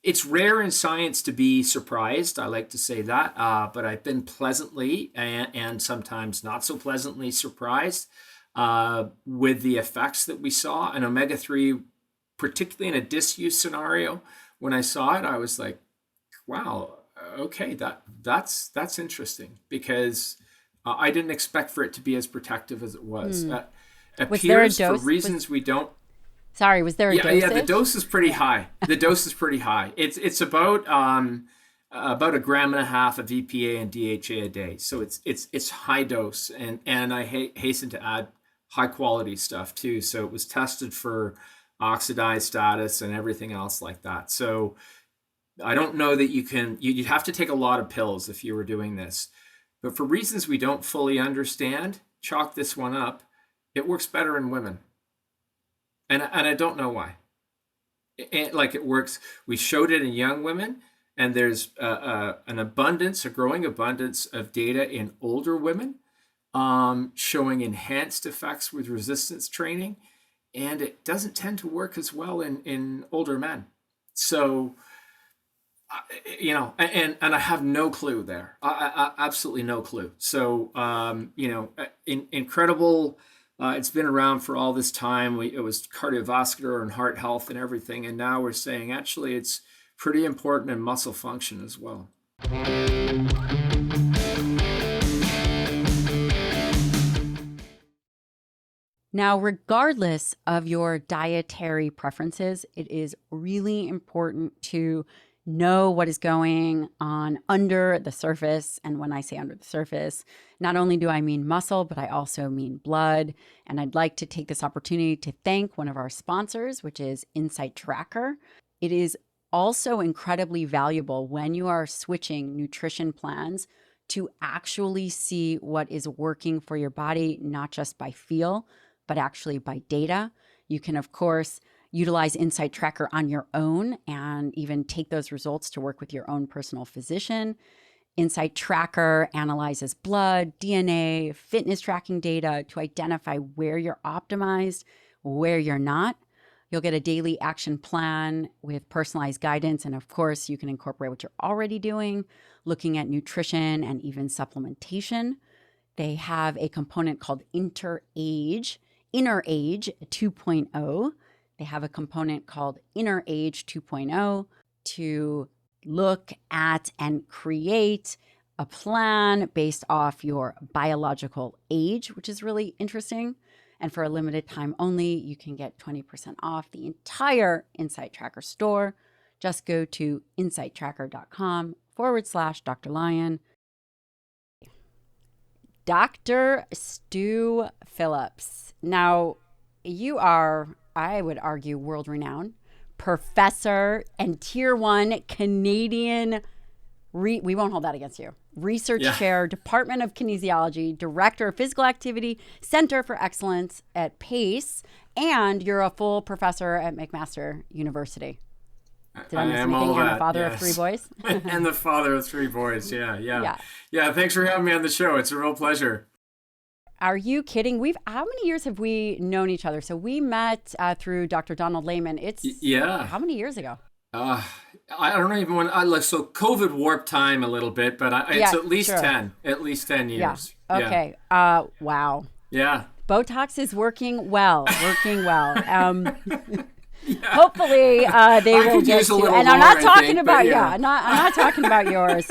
It's rare in science to be surprised. I like to say that, but I've been pleasantly and sometimes not so pleasantly surprised with the effects that we saw. And omega-3, particularly in a disuse scenario, when I saw it, I was like, wow, okay, that's interesting, because I didn't expect for it to be as protective as it was. Was there a Appears for dose? reasons we don't. Sorry, was there a Yeah, the dosage? dose is pretty high. The dose is pretty high. It's about a gram and a half of EPA and DHA a day. So it's high dose, and I hasten to add high quality stuff too. So it was tested for oxidized status and everything else like that. So I don't know that you'd have to take a lot of pills if you were doing this. But for reasons we don't fully understand, chalk this one up. It works better in women. And I don't know why. It works. We showed it in young women, and there's a growing abundance of data in older women, showing enhanced effects with resistance training, and it doesn't tend to work as well in older men. So, and I have no clue there. I absolutely no clue. So, incredible. It's been around for all this time. It was cardiovascular and heart health and everything. And now we're saying actually it's pretty important in muscle function as well. Now, regardless of your dietary preferences, it is really important to know what is going on under the surface. And when I say under the surface, not only do I mean muscle, but I also mean blood. And I'd like to take this opportunity to thank one of our sponsors, which is InsideTracker. It is also incredibly valuable when you are switching nutrition plans to actually see what is working for your body, not just by feel, but actually by data. You can, of course, utilize InsideTracker on your own and even take those results to work with your own personal physician. InsideTracker analyzes blood, DNA, fitness tracking data to identify where you're optimized, where you're not. You'll get a daily action plan with personalized guidance. And of course, you can incorporate what you're already doing, looking at nutrition and even supplementation. They have a component called Inner Age 2.0. They have a component called Inner Age 2.0 to look at and create a plan based off your biological age, which is really interesting. And for a limited time only, you can get 20% off the entire InsideTracker store. Just go to InsideTracker.com/Dr. Lyon. Dr. Stu Phillips. Now, you are, I would argue, world-renowned professor and tier 1 Canadian, we won't hold that against you, research chair, Department of Kinesiology, director of physical activity, Center for Excellence at PACE, and you're a full professor at McMaster University. Did I miss anything? And the father of 3 boys? And the father of 3 boys. Yeah. Thanks for having me on the show. It's a real pleasure. Are you kidding? How many years have we known each other? So we met through Dr. Donald Lehman. It's how many years ago? I don't even want. So COVID warped time a little bit, but it's at least 10. At least 10 years. Yeah. Okay. Wow. Yeah. Botox is working well. Hopefully they will get to, and I'm not talking about I'm not talking about yours.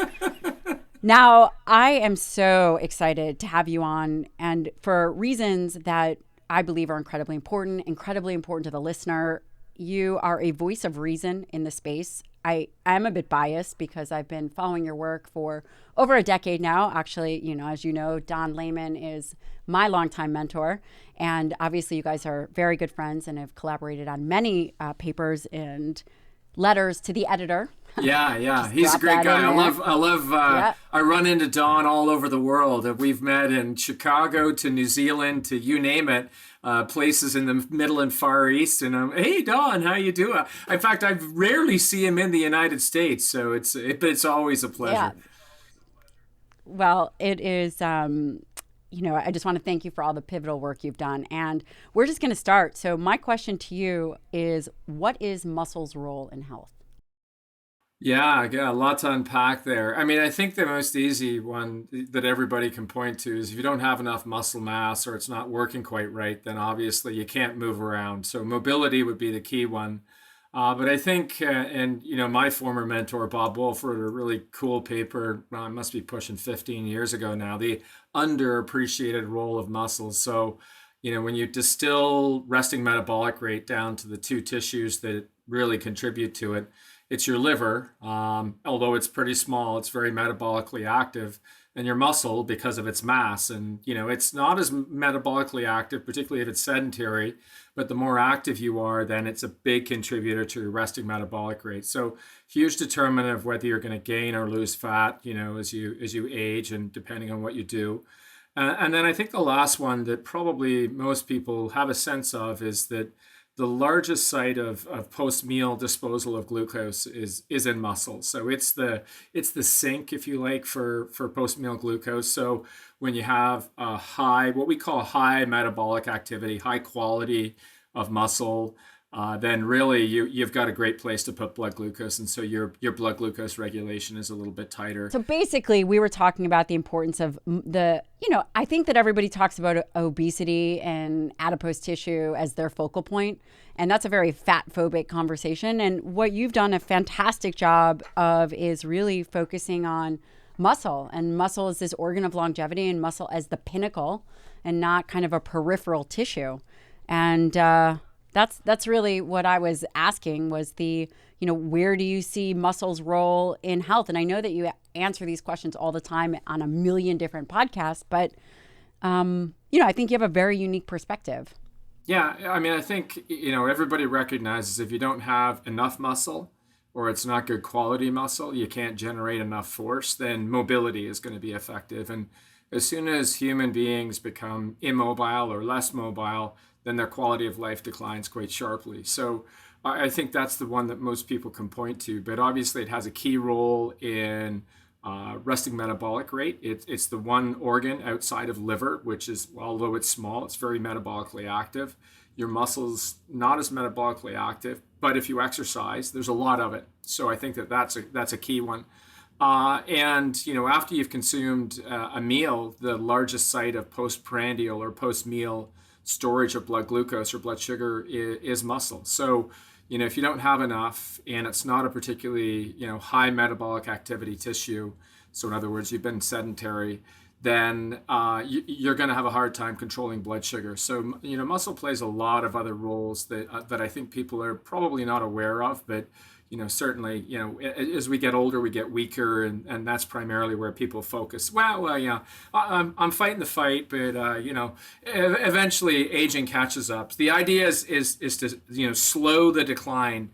Now, I am so excited to have you on, and for reasons that I believe are incredibly important to the listener. You are a voice of reason in the space. I am a bit biased because I've been following your work for over a decade now. Actually, as you know, Don Lehman is my longtime mentor. And obviously you guys are very good friends and have collaborated on many papers and letters to the editor. Yeah. He's a great guy. I run into Don all over the world. We've met in Chicago to New Zealand to you name it, places in the Middle and Far East. And hey, Don, how you doing? In fact, I rarely see him in the United States. So it's always a pleasure. Yeah. Well, it is, I just want to thank you for all the pivotal work you've done. And we're just going to start. So my question to you is, what is muscle's role in health? Yeah, a lot to unpack there. I mean, I think the most easy one that everybody can point to is if you don't have enough muscle mass or it's not working quite right, then obviously you can't move around. So mobility would be the key one. But I think, and my former mentor Bob Wolf wrote a really cool paper. Well, it must be pushing 15 years ago now. The underappreciated role of muscles. So, when you distill resting metabolic rate down to the two tissues that really contribute to it, it's your liver. Although it's pretty small, it's very metabolically active, and your muscle because of its mass. And it's not as metabolically active, particularly if it's sedentary. But the more active you are, then it's a big contributor to your resting metabolic rate. So huge determinant of whether you're going to gain or lose fat, as you age and depending on what you do. And then I think the last one that probably most people have a sense of is that the largest site of post-meal disposal of glucose is in muscle. So it's the sink, if you like, for post-meal glucose. So when you have a high, what we call high metabolic activity, high quality of muscle, then really you've got a great place to put blood glucose, and so your blood glucose regulation is a little bit tighter. So basically, we were talking about the importance of I think that everybody talks about obesity and adipose tissue as their focal point, and that's a very fat phobic conversation. And what you've done a fantastic job of is really focusing on muscle, and muscle is this organ of longevity, and muscle as the pinnacle, and not kind of a peripheral tissue. And that's really what I was asking was where do you see muscle's role in health? And I know that you answer these questions all the time on a million different podcasts, but I think you have a very unique perspective. Yeah, I mean, I think, everybody recognizes if you don't have enough muscle or it's not good quality muscle, you can't generate enough force, then mobility is going to be effective. And as soon as human beings become immobile or less mobile, then their quality of life declines quite sharply. So I think that's the one that most people can point to. But obviously, it has a key role in resting metabolic rate. It's the one organ outside of liver, which is, although it's small, it's very metabolically active. Your muscles not as metabolically active, but if you exercise, there's a lot of it. So I think that's a key one. And after you've consumed a meal, the largest site of postprandial or post-meal storage of blood glucose or blood sugar is muscle. So, if you don't have enough and it's not a particularly, high metabolic activity tissue, so in other words, you've been sedentary, then you're going to have a hard time controlling blood sugar. So, muscle plays a lot of other roles that I think people are probably not aware of, but certainly, as we get older, we get weaker, and that's primarily where people focus. I'm fighting the fight, but eventually aging catches up. The idea is to slow the decline,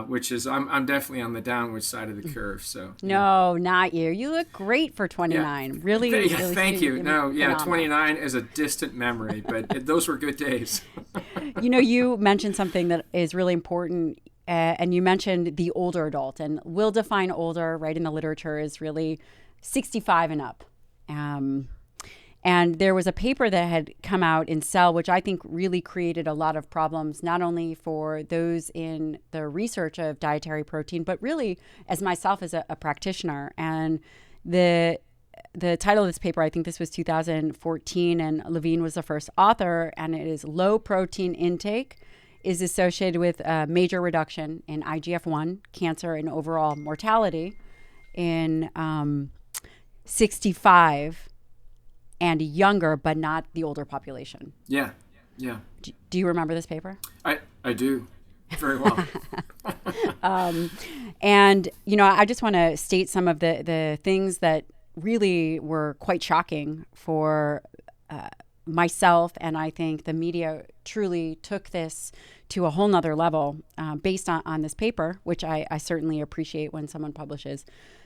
which is I'm definitely on the downward side of the curve. So no, not you. You look great for 29. Yeah. Really, really thank you. No, yeah, phenomenal. 29 is a distant memory, but those were good days. You mentioned something that is really important. And you mentioned the older adult, and we'll define older, right, in the literature is really 65 and up. And there was a paper that had come out in Cell, which I think really created a lot of problems, not only for those in the research of dietary protein, but really as myself as a practitioner. And the title of this paper, I think this was 2014, and Levine was the first author, and it is Low Protein Intake is associated with a major reduction in IGF-1, cancer, and overall mortality in 65 and younger, but not the older population. Yeah. Do you remember this paper? I do very well. And, I just want to state some of the things that really were quite shocking for myself, and I think the media truly took this to a whole nother level based on this paper, which I certainly appreciate when someone publishes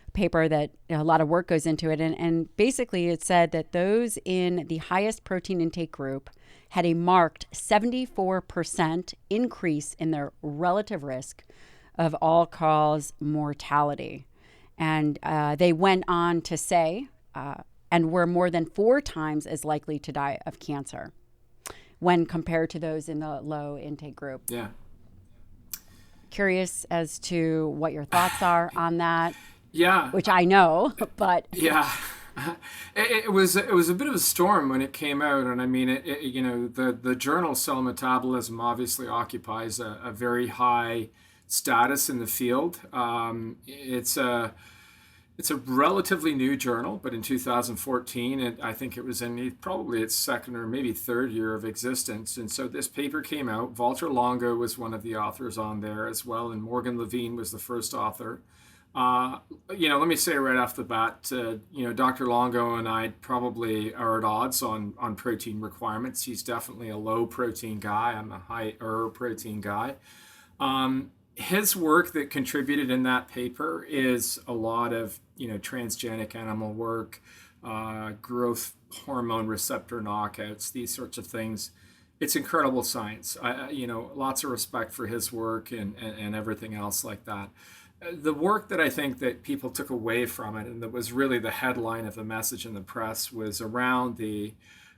a paper that a lot of work goes into it. And basically it said that those in the highest protein intake group had a marked 74% increase in their relative risk of all-cause mortality. And they went on to say, and were more than 4 times as likely to die of cancer when compared to those in the low intake group. Yeah. curious as to what your thoughts are on that, Yeah, which I know, but yeah. It was a bit of a storm when it came out, and I mean, the journal Cell Metabolism obviously occupies a very high status in the field. It's a relatively new journal, but in 2014, I think it was in probably its second or maybe third year of existence. And so this paper came out. Walter Longo was one of the authors on there as well, and Morgan Levine was the first author. Let me say right off the bat, Dr. Longo and I probably are at odds on protein requirements. He's definitely a low protein guy. I'm a higher protein guy. His work that contributed in that paper is a lot of transgenic animal work, growth hormone receptor knockouts, these sorts of things. It's incredible science. Lots of respect for his work and everything else like that. The work that I think that people took away from it, and that was really the headline of the message in the press, was around the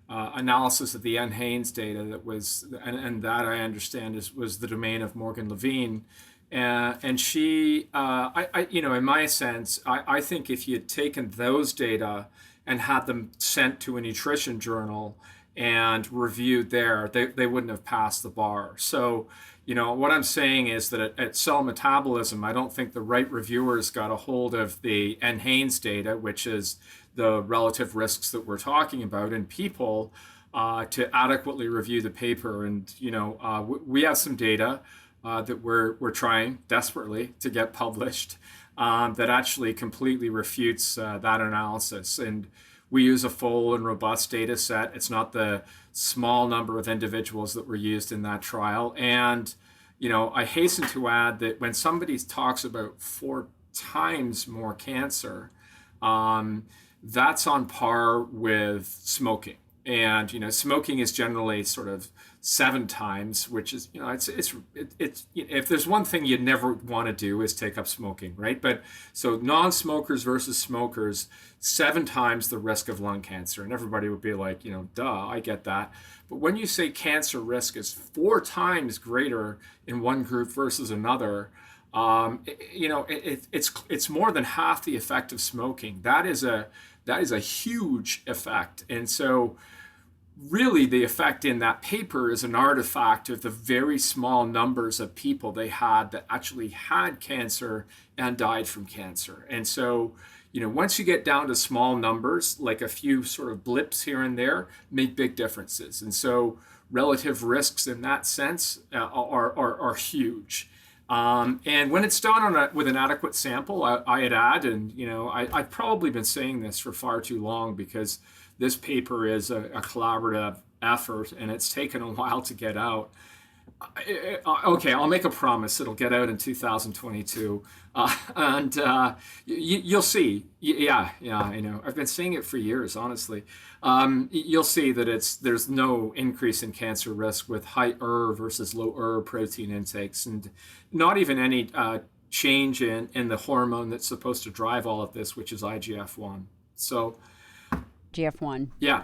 analysis of the NHANES data that was, and that I understand was the domain of Morgan Levine. And she, in my sense, I think if you had taken those data and had them sent to a nutrition journal and reviewed there, they wouldn't have passed the bar. So, what I'm saying is that at Cell Metabolism, I don't think the right reviewers got a hold of the NHANES data, which is the relative risks that we're talking about in people, to adequately review the paper. And, we have some data that we're trying desperately to get published that actually completely refutes that analysis. And we use a full and robust data set. It's not the small number of individuals that were used in that trial. And, I hasten to add that when somebody talks about 4 times more cancer, that's on par with smoking. And, smoking is generally sort of 7 times, which is, it's if there's one thing you'd never want to do is take up smoking, right? But so non-smokers versus smokers, 7 times the risk of lung cancer. And everybody would be like, duh, I get that. But when you say cancer risk is 4 times greater in one group versus another, it's more than half the effect of smoking. That is a huge effect. And so really the effect in that paper is an artifact of the very small numbers of people they had that actually had cancer and died from cancer. And so, once you get down to small numbers, like a few sort of blips here and there, make big differences. And so relative risks in that sense are huge. And when it's done with an adequate sample, I'd add, and I've probably been saying this for far too long because this paper is a collaborative effort and it's taken a while to get out. Okay, I'll make a promise. It'll get out in 2022, and you'll see. Yeah, I know. I've been saying it for years, honestly. You'll see that there's no increase in cancer risk with high versus low protein intakes, and not even any change in the hormone that's supposed to drive all of this, which is IGF-1. So, GF1. Yeah.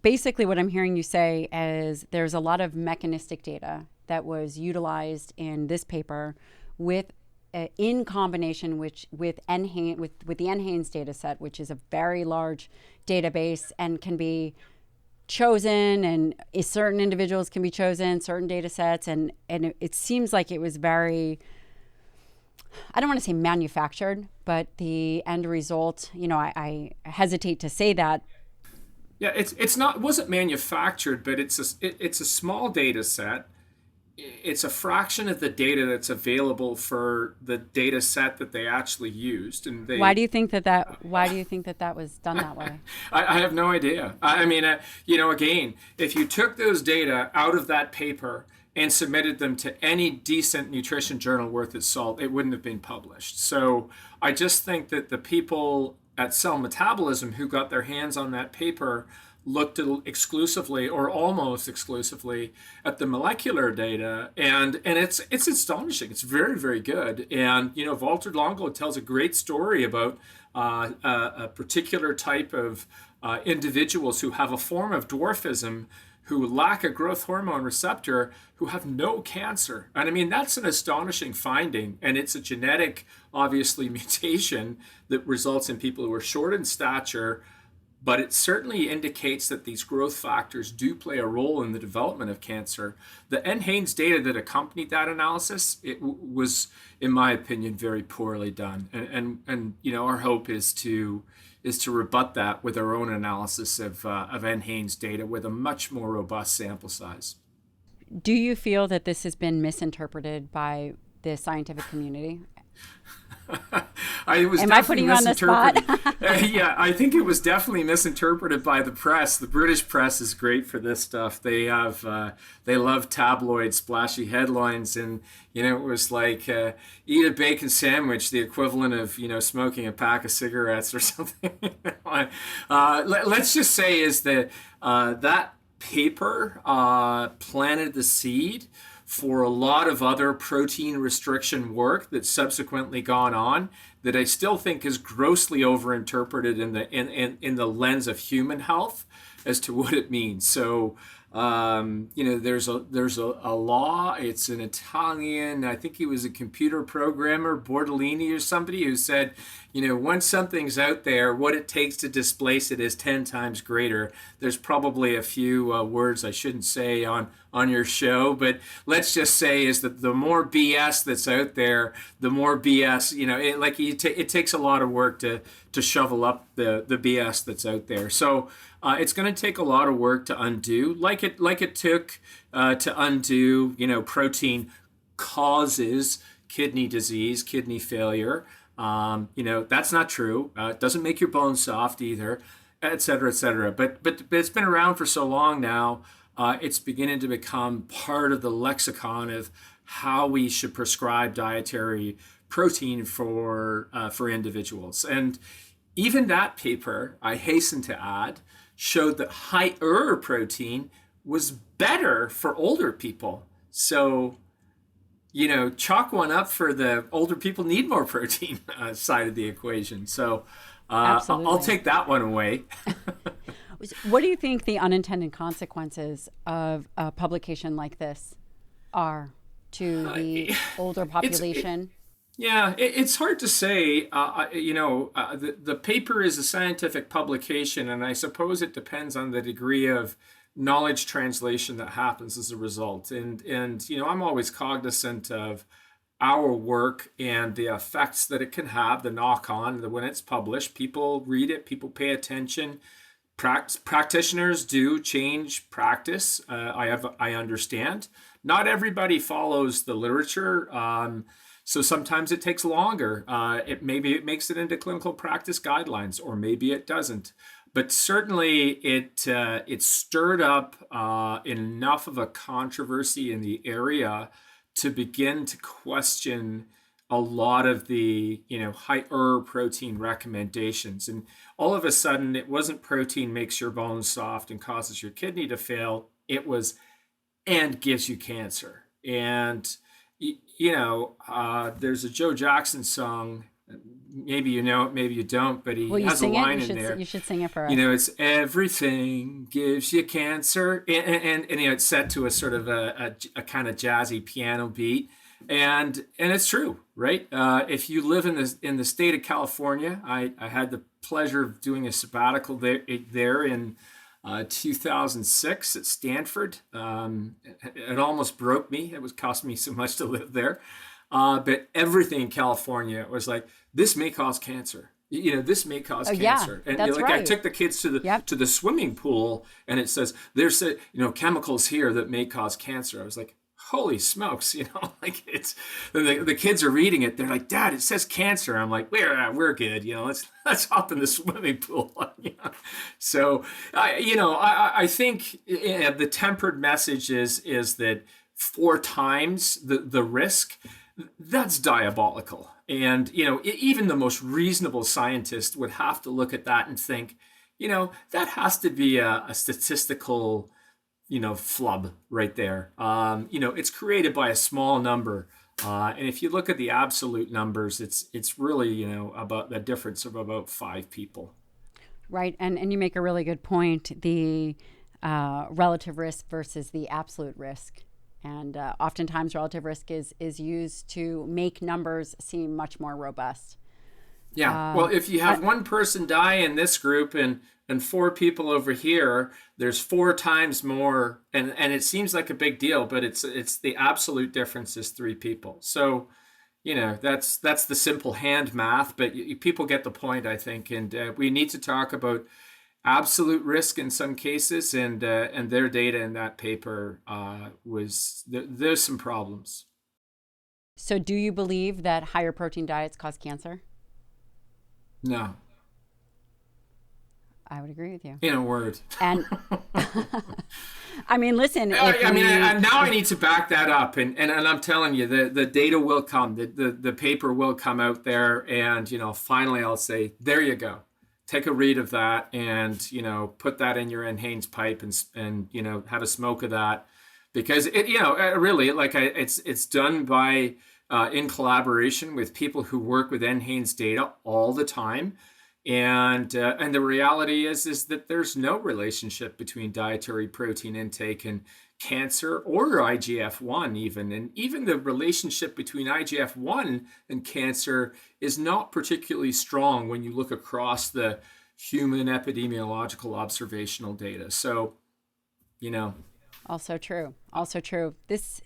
Basically what I'm hearing you say is there's a lot of mechanistic data that was utilized in this paper in combination with the NHANES data set, which is a very large database and can be chosen, and certain individuals can be chosen, certain data sets, and it seems like it was very, I don't want to say manufactured, but the end result, I hesitate to say that. Yeah, it wasn't manufactured, but it's a small data set. It's a fraction of the data that's available for the data set that they actually used. And why do you think that was done that way? I have no idea. I mean, again, if you took those data out of that paper and submitted them to any decent nutrition journal worth its salt, it wouldn't have been published. So I just think that the people at Cell Metabolism who got their hands on that paper looked exclusively or almost exclusively at the molecular data, and it's astonishing. It's very, very good. And Walter Longo tells a great story about a particular type of individuals who have a form of dwarfism who lack a growth hormone receptor who have no cancer. And I mean, that's an astonishing finding. And it's a genetic, obviously, mutation that results in people who are short in stature, but it certainly indicates that these growth factors do play a role in the development of cancer. The NHANES data that accompanied that analysis, was, in my opinion, very poorly done. And our hope is to rebut that with our own analysis of NHANES data with a much more robust sample size. Do you feel that this has been misinterpreted by the scientific community? Am I putting you on the spot? Yeah, I think it was definitely misinterpreted by the press. The British press is great for this stuff. They love tabloid splashy headlines, and it was like eat a bacon sandwich, the equivalent of smoking a pack of cigarettes or something. Let's just say is that that paper planted the seed for a lot of other protein restriction work that's subsequently gone on that I still think is grossly overinterpreted in the lens of human health as to what it means. So there's a law. It's an Italian, I think he was a computer programmer, Bordellini or somebody, who said, once something's out there, what it takes to displace it is 10 times greater. There's probably a few words I shouldn't say on your show, but let's just say is that the more BS that's out there, the more BS, it takes a lot of work to shovel up the BS that's out there. So it's going to take a lot of work to undo, like it took to undo, protein causes kidney disease, kidney failure. That's not true. It doesn't make your bones soft either, et cetera, et cetera. But it's been around for so long now. It's beginning to become part of the lexicon of how we should prescribe dietary protein for individuals. And even that paper, I hasten to add, showed that higher protein was better for older people. So, chalk one up for the older people need more protein side of the equation. So I'll take that one away. What do you think the unintended consequences of a publication like this are to the older population? It's hard to say. The paper is a scientific publication, and I suppose it depends on the degree of knowledge translation that happens as a result. And I'm always cognizant of our work and the effects that it can have, the knock-on, when it's published. People read it, people pay attention. Practitioners do change practice. I understand. Not everybody follows the literature. So sometimes it takes longer. Maybe it makes it into clinical practice guidelines, or maybe it doesn't. But certainly it stirred up enough of a controversy in the area to begin to question a lot of the higher protein recommendations. And all of a sudden, it wasn't protein makes your bones soft and causes your kidney to fail. It was and gives you cancer. And there's a Joe Jackson song. Maybe you know it, maybe you don't, but he has a line in there. You should sing it for us. It's everything gives you cancer, and it's set to a sort of a kind of jazzy piano beat, and it's true, right? If you live in the state of California, I had the pleasure of doing a sabbatical there in 2006 at Stanford. It almost broke me. It was cost me so much to live there. But everything in California was like, this may cause cancer. This may cause cancer. And that's right. I took the kids to the swimming pool, and it says there's chemicals here that may cause cancer. I was like, holy smokes, it's the kids are reading it. They're like, Dad, it says cancer. I'm like, we're good. Let's hop in the swimming pool. So I think the tempered message is that 4 times the risk. That's diabolical. And, even the most reasonable scientist would have to look at that and think, that has to be a statistical, flub right there. It's created by a small number. And if you look at the absolute numbers, it's really, about the difference of about 5 people. Right. And you make a really good point. The relative risk versus the absolute risk. And oftentimes relative risk is used to make numbers seem much more robust. Yeah. Well, if you have one person die in this group and 4 people over here, there's 4 times more, and it seems like a big deal, but it's the absolute difference is 3 people. So, that's the simple hand math, but people get the point, I think, and we need to talk about absolute risk in some cases, and their data in that paper there's some problems. So, do you believe that higher protein diets cause cancer? No. I would agree with you. In a word. And I mean, listen. Now I need to back that up, and I'm telling you, the data will come. The paper will come out there, and finally I'll say, there you go. Take a read of that, and put that in your NHANES pipe, and have a smoke of that, because it really it's done by in collaboration with people who work with NHANES data all the time. And the reality is that there's no relationship between dietary protein intake and cancer or IGF-1 even. And even the relationship between IGF-1 and cancer is not particularly strong when you look across the human epidemiological observational data. So, Also true. This,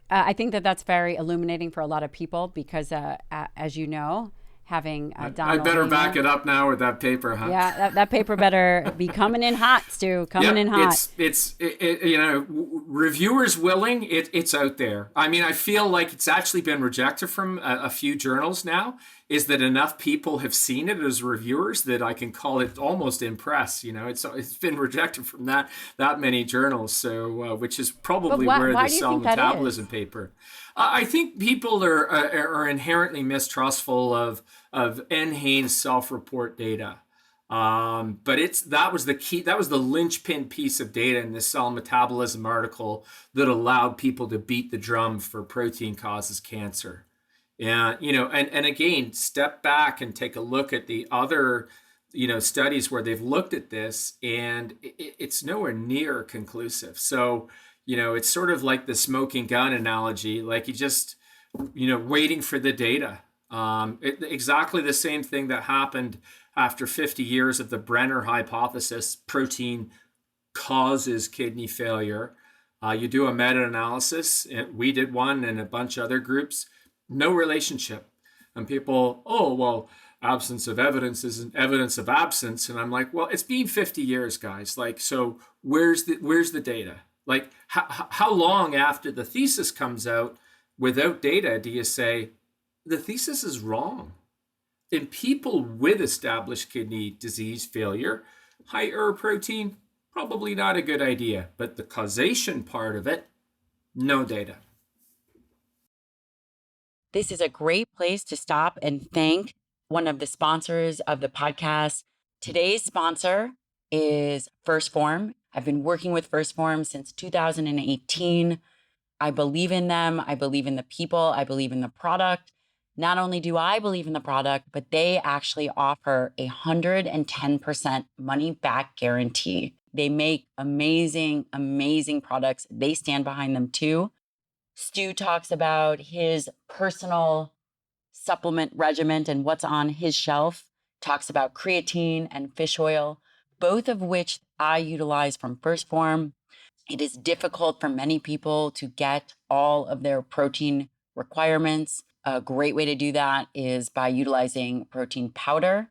I think that's very illuminating for a lot of people because, as you know, having Donald. I better back it up now with that paper, huh? Yeah, that paper better be coming in hot, Stu. Coming in hot. It's reviewers willing. It's out there. I mean, I feel like it's actually been rejected from a few journals now. Is that enough people have seen it as reviewers that I can call it almost in press? It's been rejected from that many journals. So which is probably where the cell metabolism paper. I think people are inherently mistrustful of NHANES self-report data. But that was the key. That was the linchpin piece of data in this cell metabolism article that allowed people to beat the drum for protein causes cancer. Yeah, and again, step back and take a look at the other, studies where they've looked at this, and it's nowhere near conclusive. So, it's sort of like the smoking gun analogy, like you just, waiting for the data. Exactly the same thing that happened after 50 years of the Brenner hypothesis, protein causes kidney failure. You do a meta-analysis. We did one and a bunch of other groups. No relationship. And people, absence of evidence isn't evidence of absence. And I'm like, well, it's been 50 years, guys. Like, so where's the data? Like, how long after the thesis comes out without data do you say the thesis is wrong? In people with established kidney disease failure, higher protein, probably not a good idea. But the causation part of it, no data. This is a great place to stop and thank one of the sponsors of the podcast. Today's sponsor is First Form. I've been working with First Form since 2018. I believe in them. I believe in the people. I believe in the product. Not only do I believe in the product, but they actually offer 110% money back guarantee. They make amazing, amazing products. They stand behind them too. Stu talks about his personal supplement regimen and what's on his shelf, talks about creatine and fish oil, both of which I utilize from First Form. It is difficult for many people to get all of their protein requirements. A great way to do that is by utilizing protein powder.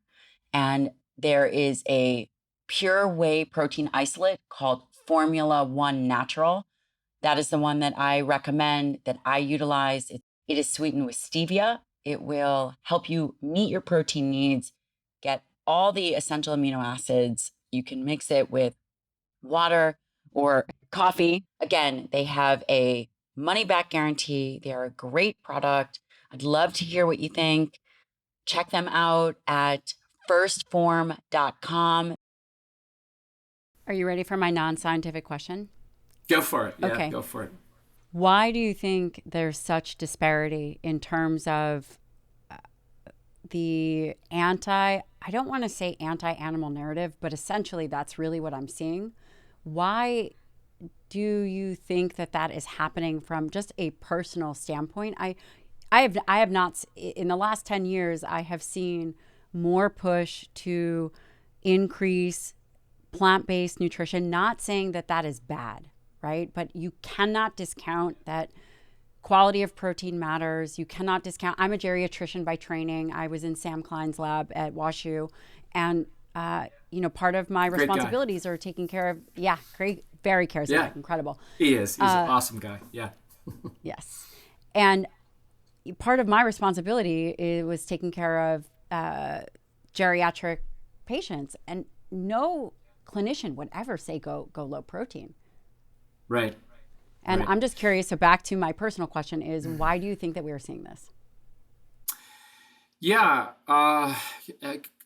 And there is a pure whey protein isolate called Formula One Natural. That is the one that I recommend, that I utilize. It is sweetened with stevia. It will help you meet your protein needs, get all the essential amino acids. You can mix it with water or coffee. Again, they have a money back guarantee. They are a great product. I'd love to hear what you think. Check them out at firstform.com. Are you ready for my non-scientific question? Go for it. Yeah, okay. Go for it. Why do you think there's such disparity in terms of the I don't want to say anti-animal narrative, but essentially that's really what I'm seeing, Why do you think that that is happening from just a personal standpoint? I have not, in the last 10 years, I have seen more push to increase plant-based nutrition, not saying that that is bad, right? But you cannot discount that quality of protein matters. You cannot discount. I'm a geriatrician by training. I was in Sam Klein's lab at WashU, and part of my Great guy. responsibilities are taking care of. Yeah, great, very charismatic, Yeah, incredible. he is. He's an awesome guy. Yeah. Yes, and part of my responsibility was taking care of geriatric patients, and no clinician would ever say go low protein. Right. And Right. I'm just curious. So back to my personal question is, why do you think that we are seeing this? Yeah,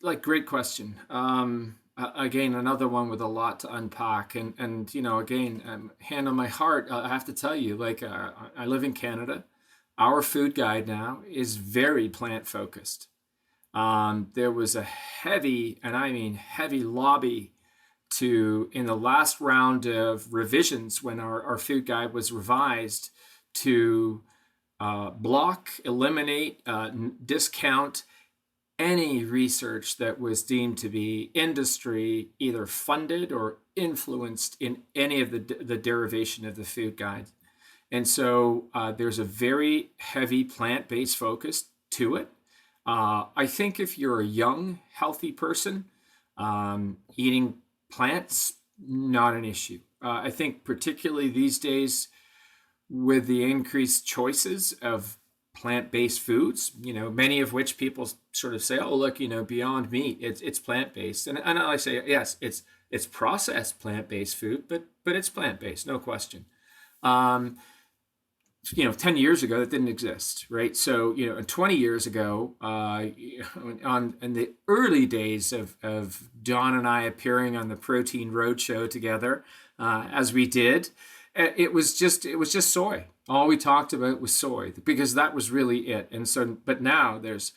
like great question. Again, another one with a lot to unpack, and again, hand on my heart, I have to tell you, like I live in Canada. Our food guide now is very plant focused. There was a heavy, and I mean heavy, lobby in the last round of revisions when our food guide was revised to block, eliminate, discount any research that was deemed to be industry either funded or influenced in any of the derivation of the food guide. And so there's a very heavy plant-based focus to it. I think if you're a young, healthy person, eating plants, not an issue. I think particularly these days with the increased choices of plant-based foods, many of which people sort of say, oh, look, beyond meat, it's plant-based. And I say, yes, it's processed plant-based food, but it's plant-based, no question. 10 years ago, that didn't exist, right? So, 20 years ago, in the early days of Don and I appearing on the Protein Roadshow together, as we did, it was just soy. All we talked about was soy because that was really it. And so, but now there's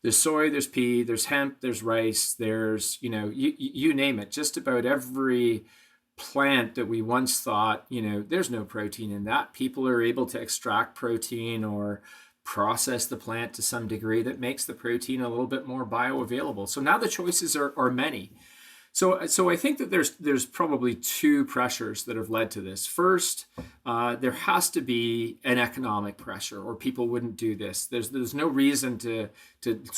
soy, there's pea, there's hemp, there's rice, there's, you name it, just about every plant that we once thought, there's no protein in that. People are able to extract protein or process the plant to some degree that makes the protein a little bit more bioavailable. So now the choices are many. So I think that there's probably two pressures that have led to this. First, there has to be an economic pressure, or people wouldn't do this. There's no reason to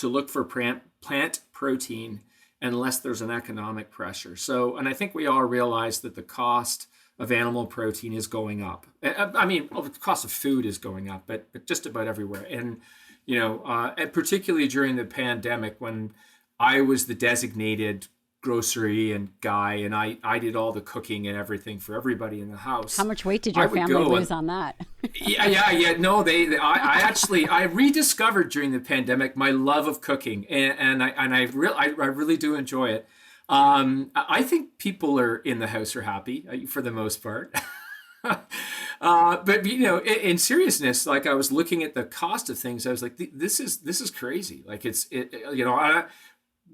look for plant protein unless there's an economic pressure. So, and I think we all realize that the cost of animal protein is going up. I mean, the cost of food is going up, but just about everywhere. And, and particularly during the pandemic when I was the designated grocery and guy, and I did all the cooking and everything for everybody in the house. How much weight did your family lose on that? Yeah. No, I rediscovered during the pandemic my love of cooking, and I really do enjoy it. I think people in the house are happy for the most part. But in seriousness, like I was looking at the cost of things, I was like, this is crazy. Like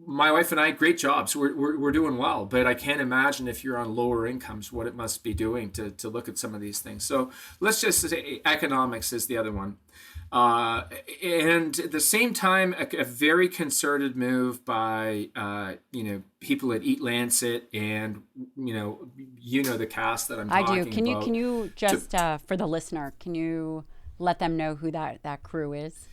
my wife and I, great jobs. We're doing well, but I can't imagine if you're on lower incomes, what it must be doing to look at some of these things. So let's just say economics is the other one. And at the same time, a very concerted move by, people at Eat Lancet and, the cast that I'm talking about. Can you just, for the listener, can you let them know who that crew is?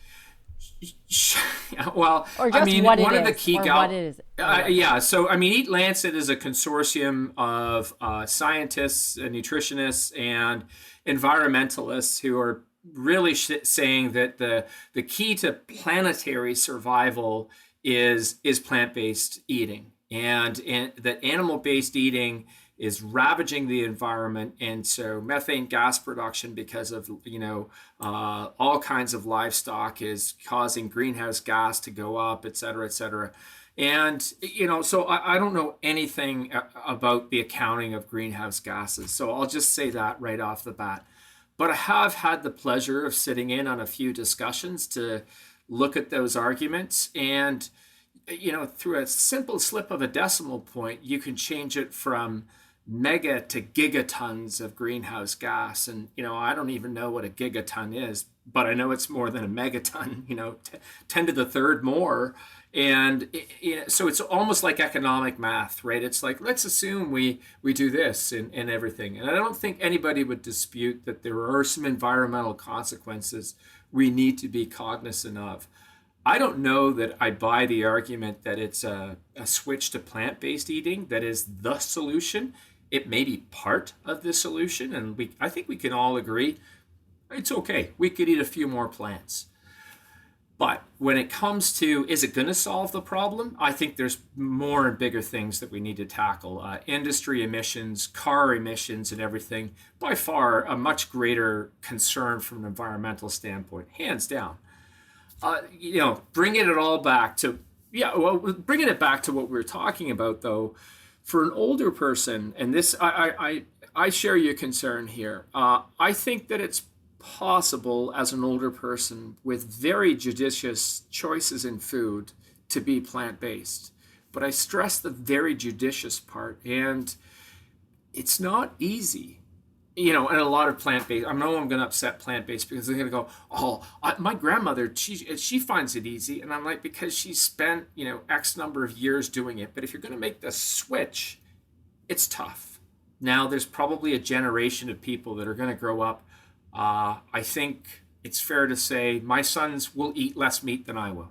Well, or just one of the key what it is. Yeah. So, Eat Lancet is a consortium of scientists, nutritionists, and environmentalists who are really saying that the key to planetary survival is plant-based eating, and that animal-based eating is ravaging the environment, and so methane gas production because of all kinds of livestock is causing greenhouse gas to go up, et cetera, et cetera. And so I don't know anything about the accounting of greenhouse gases, so I'll just say that right off the bat. But I have had the pleasure of sitting in on a few discussions to look at those arguments, and through a simple slip of a decimal point, you can change it from mega to gigatons of greenhouse gas. And, I don't even know what a gigaton is, but I know it's more than a megaton, 10 to the third more. And so it's almost like economic math, right? It's like, let's assume we do this and everything. And I don't think anybody would dispute that there are some environmental consequences we need to be cognizant of. I don't know that I buy the argument that it's a switch to plant-based eating that is the solution. It may be part of the solution, and I think we can all agree it's okay. We could eat a few more plants. But when it comes to, is it going to solve the problem? I think there's more and bigger things that we need to tackle. Industry emissions, car emissions, and everything, by far a much greater concern from an environmental standpoint, hands down. Bringing it all back to, bringing it back to what we were talking about, though, for an older person, and this, I share your concern here. I think that it's possible as an older person with very judicious choices in food to be plant-based. But I stress the very judicious part, and it's not easy. And a lot of plant-based, I know I'm going to upset plant-based because they're going to go, my grandmother, she finds it easy. And I'm like, because she spent, X number of years doing it. But if you're going to make the switch, it's tough. Now, there's probably a generation of people that are going to grow up. I think it's fair to say my sons will eat less meat than I will.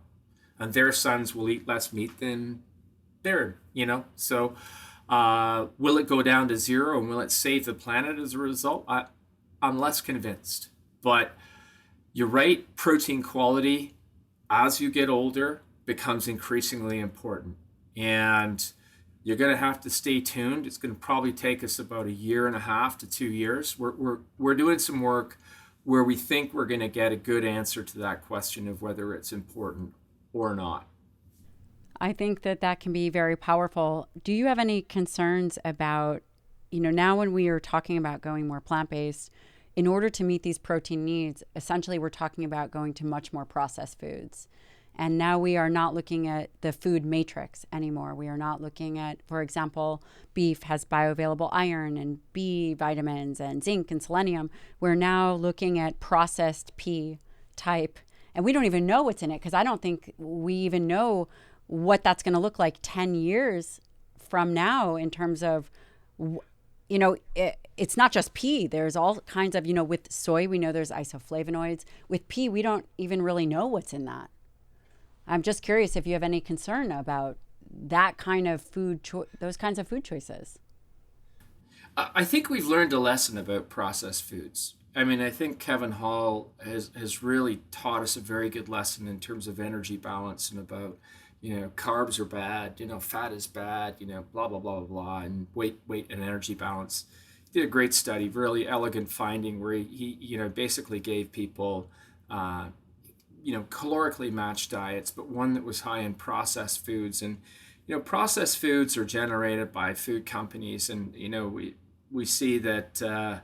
And their sons will eat less meat than their, So will it go down to zero, and will it save the planet as a result? I'm less convinced. But you're right, protein quality as you get older becomes increasingly important. And you're going to have to stay tuned. It's going to probably take us about 1.5 to 2 years. We're doing some work where we think we're going to get a good answer to that question of whether it's important or not. I think that can be very powerful. Do you have any concerns about, now when we are talking about going more plant-based, in order to meet these protein needs, essentially we're talking about going to much more processed foods. And now we are not looking at the food matrix anymore. We are not looking at, for example, beef has bioavailable iron and B vitamins and zinc and selenium. We're now looking at processed P type. And we don't even know what's in it, because I don't think we even know what that's going to look like 10 years from now in terms of, it's not just pea. There's all kinds of, with soy, we know there's isoflavonoids. With pea, we don't even really know what's in that. I'm just curious if you have any concern about that kind of those kinds of food choices. I think we've learned a lesson about processed foods. I mean, I think Kevin Hall has really taught us a very good lesson in terms of energy balance and about, carbs are bad, fat is bad, blah, blah, blah, blah, blah, and weight and energy balance. He did a great study, really elegant finding where he basically gave people, calorically matched diets, but one that was high in processed foods. And, processed foods are generated by food companies. And, we see that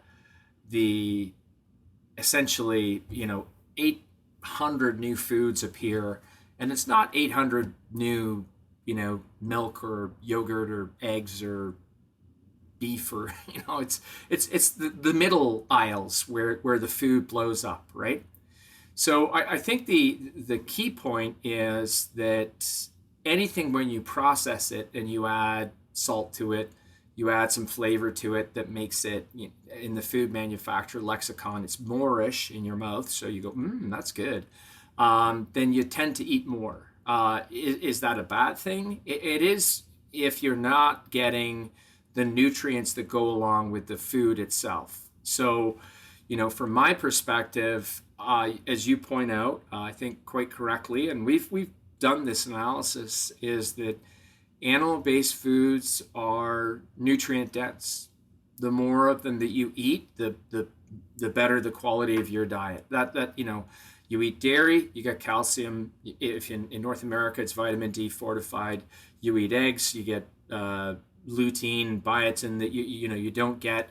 the essentially, 800 new foods appear, and it's not 800 new, milk or yogurt or eggs or beef or, it's the middle aisles where the food blows up, right? So I think the key point is that anything when you process it and you add salt to it, you add some flavor to it that makes it, in the food manufacturer lexicon, it's Moorish in your mouth. So you go, that's good. Then you tend to eat more. Is that a bad thing? It is if you're not getting the nutrients that go along with the food itself. So, from my perspective, as you point out, I think quite correctly, and we've done this analysis, is that animal-based foods are nutrient dense. The more of them that you eat, the better the quality of your diet. You eat dairy, you get calcium. If in North America it's vitamin D fortified. You eat eggs, you get lutein, biotin that you don't get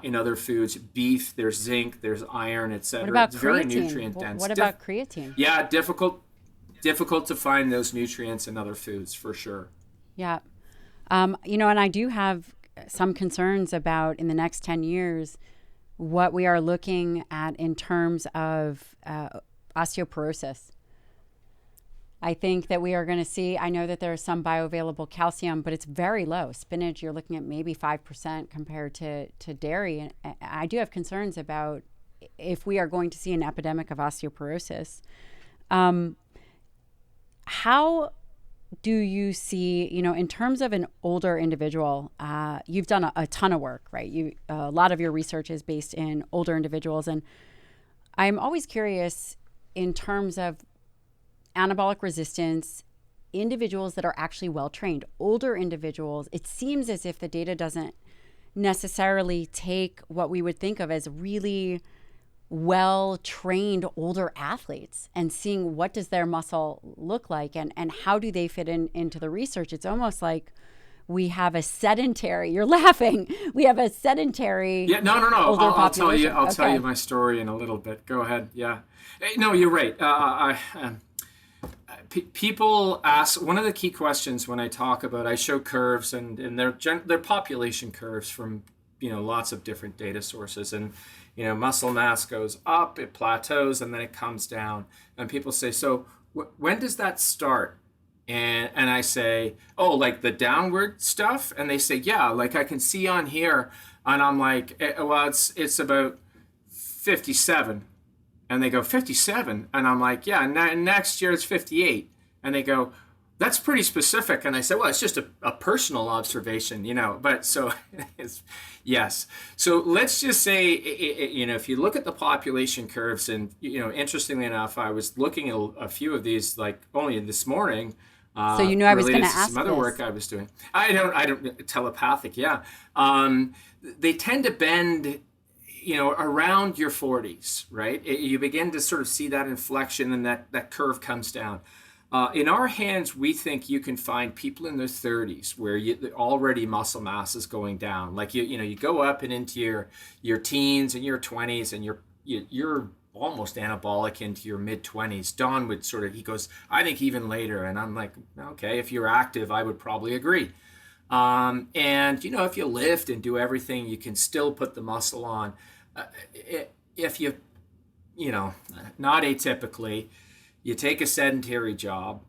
in other foods. Beef, there's zinc, there's iron, etc. What about it's creatine? Very nutrient dense. What about creatine? Yeah, difficult to find those nutrients in other foods for sure. Yeah. And I do have some concerns about in the next 10 years what we are looking at in terms of osteoporosis. I think that we are going to see, I know that there's some bioavailable calcium, but it's very low. Spinach, you're looking at maybe 5% compared to dairy. And I do have concerns about if we are going to see an epidemic of osteoporosis. How do you see, in terms of an older individual, you've done a ton of work, right? A lot of your research is based in older individuals. And I'm always curious in terms of anabolic resistance, individuals that are actually well-trained, older individuals. It seems as if the data doesn't necessarily take what we would think of as really well-trained older athletes and seeing what does their muscle look like and how do they fit into the research. It's almost like we have a sedentary, you're laughing, we have a sedentary no I'll tell you Okay. tell you my story in a little bit. Go ahead. No, you're right. People ask, one of the key questions when I talk about, I show curves and they're population curves from lots of different data sources, and muscle mass goes up, it plateaus, and then it comes down. And people say, so when does that start? And I say, oh, like the downward stuff? And they say, yeah, like I can see on here. And I'm like, well, it's about 57. And they go, 57? And I'm like, yeah, next year it's 58. And they go, that's pretty specific. And I said, well, it's just a personal observation, but so yes. So let's just say, if you look at the population curves, and, interestingly enough, I was looking at a few of these, like only this morning. So I was going to ask some other work I was doing. I don't telepathic. Yeah. They tend to bend, around your 40s, right? You begin to sort of see that inflection, and that curve comes down. In our hands, we think you can find people in their 30s where already muscle mass is going down. Like you go up and into your teens and your 20s, and you're almost anabolic into your mid 20s. Don would he goes, I think even later. And I'm like, okay, if you're active, I would probably agree. And if you lift and do everything, you can still put the muscle on. If you, not atypically, you take a sedentary job,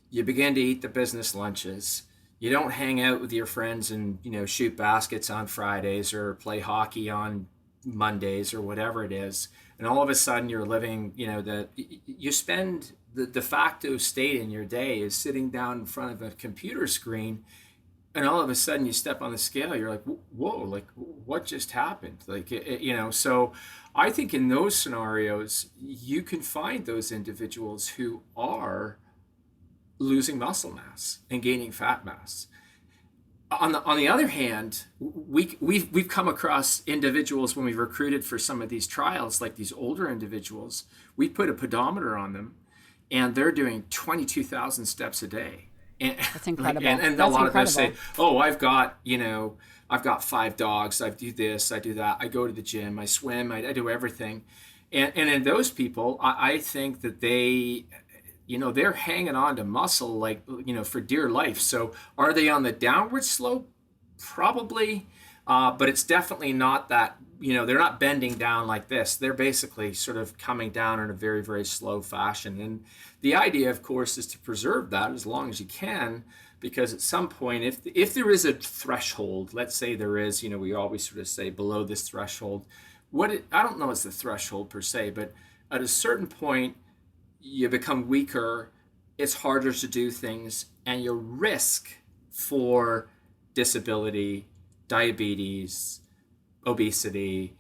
you begin to eat the business lunches, you don't hang out with your friends and, shoot baskets on Fridays or play hockey on Mondays or whatever it is. And all of a sudden you're living, you spend the de facto state in your day is sitting down in front of a computer screen. And all of a sudden you step on the scale, you're like, whoa, like what just happened? Like, so I think in those scenarios, you can find those individuals who are losing muscle mass and gaining fat mass. On the other hand, we've come across individuals when we've recruited for some of these trials, like these older individuals, we put a pedometer on them and they're doing 22,000 steps a day. And, that's incredible. And a lot of them say, oh, I've got 5 dogs. I do this, I do that. I go to the gym, I swim, I do everything. And in those people, I think that they, they're hanging on to muscle like, for dear life. So are they on the downward slope? Probably. But it's definitely not that, they're not bending down like this. They're basically sort of coming down in a very, very slow fashion. And the idea, of course, is to preserve that as long as you can, because at some point, if there is a threshold, let's say there is, we always sort of say below this threshold, I don't know it's the threshold per se, but at a certain point, you become weaker, it's harder to do things, and your risk for disability, diabetes, obesity,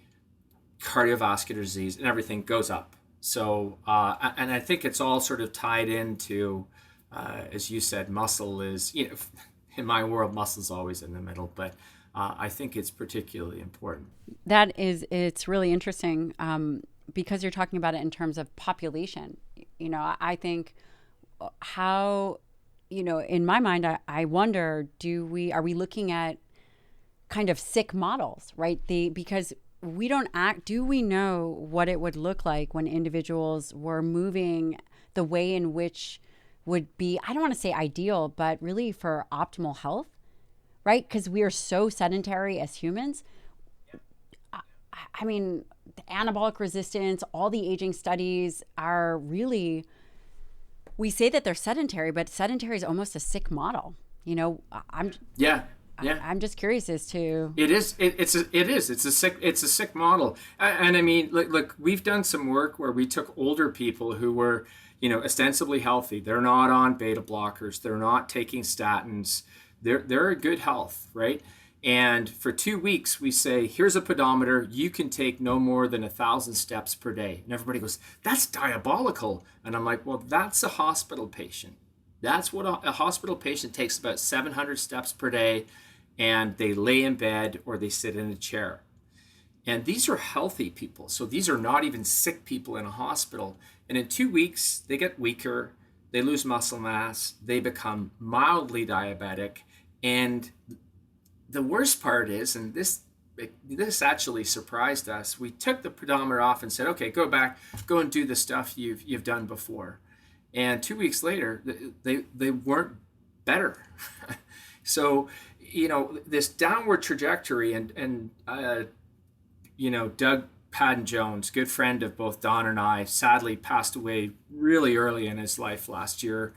cardiovascular disease, and everything goes up. So, and I think it's all sort of tied into, as you said, muscle is, in my world, muscle's always in the middle, but I think it's particularly important. It's really interesting because you're talking about it in terms of population. I think how, in my mind, I wonder, are we looking at kind of sick models, right? Because do we know what it would look like when individuals were moving the way in which would be, I don't want to say ideal, but really for optimal health, right? Because we are so sedentary as humans. I mean, the anabolic resistance, all the aging studies are really, we say that they're sedentary, but sedentary is almost a sick model. You know, Yeah. I'm just curious as to. It is. It's a sick model. And I mean, look, we've done some work where we took older people who were, ostensibly healthy. They're not on beta blockers. They're not taking statins. They're in good health, right? And for 2 weeks, we say, here's a pedometer. You can take no more than 1,000 steps per day. And everybody goes, that's diabolical. And I'm like, well, that's a hospital patient. That's what a hospital patient takes, about 700 steps per day. And they lay in bed or they sit in a chair. And these are healthy people. So these are not even sick people in a hospital. And in 2 weeks, they get weaker, they lose muscle mass, they become mildly diabetic. And the worst part is, and this actually surprised us, we took the pedometer off and said, okay, go and do the stuff you've done before. And 2 weeks later, they weren't better. So, this downward trajectory, and Doug Padden-Jones, good friend of both Don and I, sadly passed away really early in his life last year,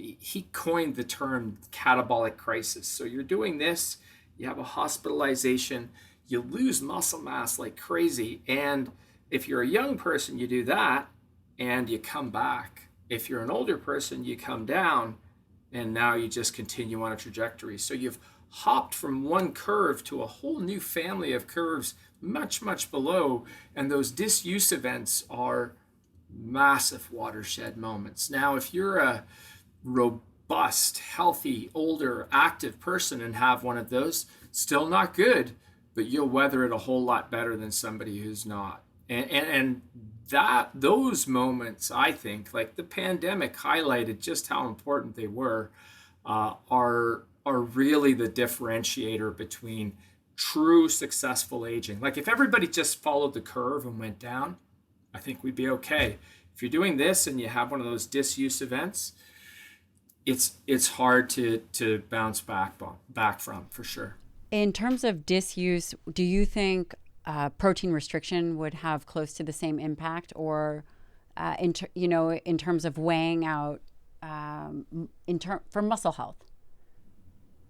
he coined the term catabolic crisis. So you're doing this, you have a hospitalization, you lose muscle mass like crazy. And if you're a young person, you do that and you come back. If you're an older person, you come down and now you just continue on a trajectory. So you've hopped from one curve to a whole new family of curves much, much below. And those disuse events are massive watershed moments. Now, if you're a robust, healthy, older, active person and have one of those, still not good, but you'll weather it a whole lot better than somebody who's not. And those moments, I think, like the pandemic highlighted just how important they were, are really the differentiator between true successful aging. Like if everybody just followed the curve and went down, I think we'd be okay. If you're doing this and you have one of those disuse events, it's hard to bounce back from, for sure. In terms of disuse, do you think protein restriction would have close to the same impact, or in terms of weighing out for muscle health?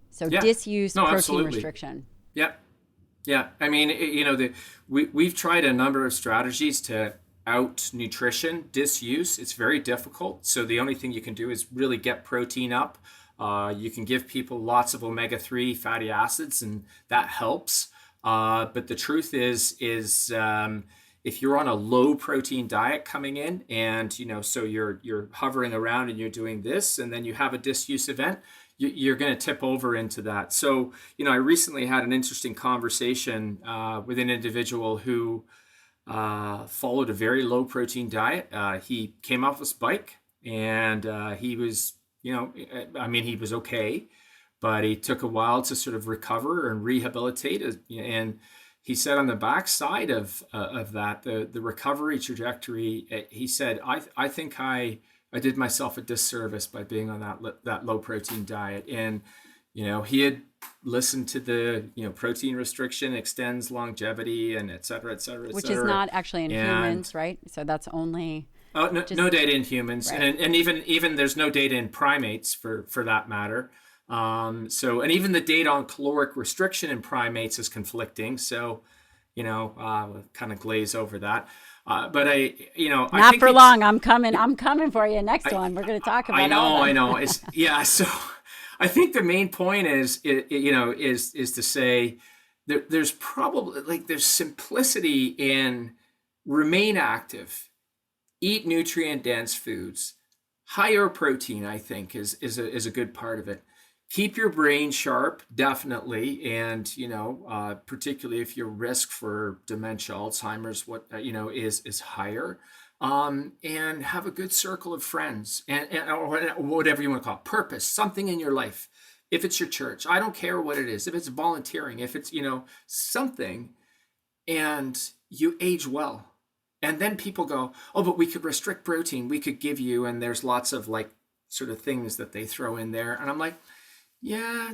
So disuse, protein absolutely. Restriction. Yeah. I mean, we've tried a number of strategies to out nutrition disuse. It's very difficult. So the only thing you can do is really get protein up. You can give people lots of omega-3 fatty acids, and that helps. But the truth is if you're on a low protein diet coming in, and so you're hovering around and you're doing this, and then you have a disuse event, you're going to tip over into that. So I recently had an interesting conversation with an individual who followed a very low protein diet. He came off his bike, and he was he was okay, but he took a while to sort of recover and rehabilitate. And he said on the backside of that, the recovery trajectory, he said, I think I did myself a disservice by being on that low protein diet. And, he had listened to the, protein restriction extends longevity and et cetera, et cetera, et which cetera. Is not actually in humans, right? So that's only... no data in humans, right. and even there's no data in primates for that matter. And even the data on caloric restriction in primates is conflicting. So, kind of glaze over that. But I think for long. I'm coming for you. Next one, we're going to talk about. I know. So I think the main point is to say there's probably there's simplicity in remain active. Eat nutrient-dense foods. Higher protein, I think, is a good part of it. Keep your brain sharp, definitely, and particularly if your risk for dementia, Alzheimer's, is higher. And have a good circle of friends, and or whatever you want to call it. Purpose, something in your life. If it's your church, I don't care what it is. If it's volunteering, if it's something, and you age well. And then people go, oh, but we could restrict protein. We could give you, and there's lots of sort of things that they throw in there. And I'm like, Yeah,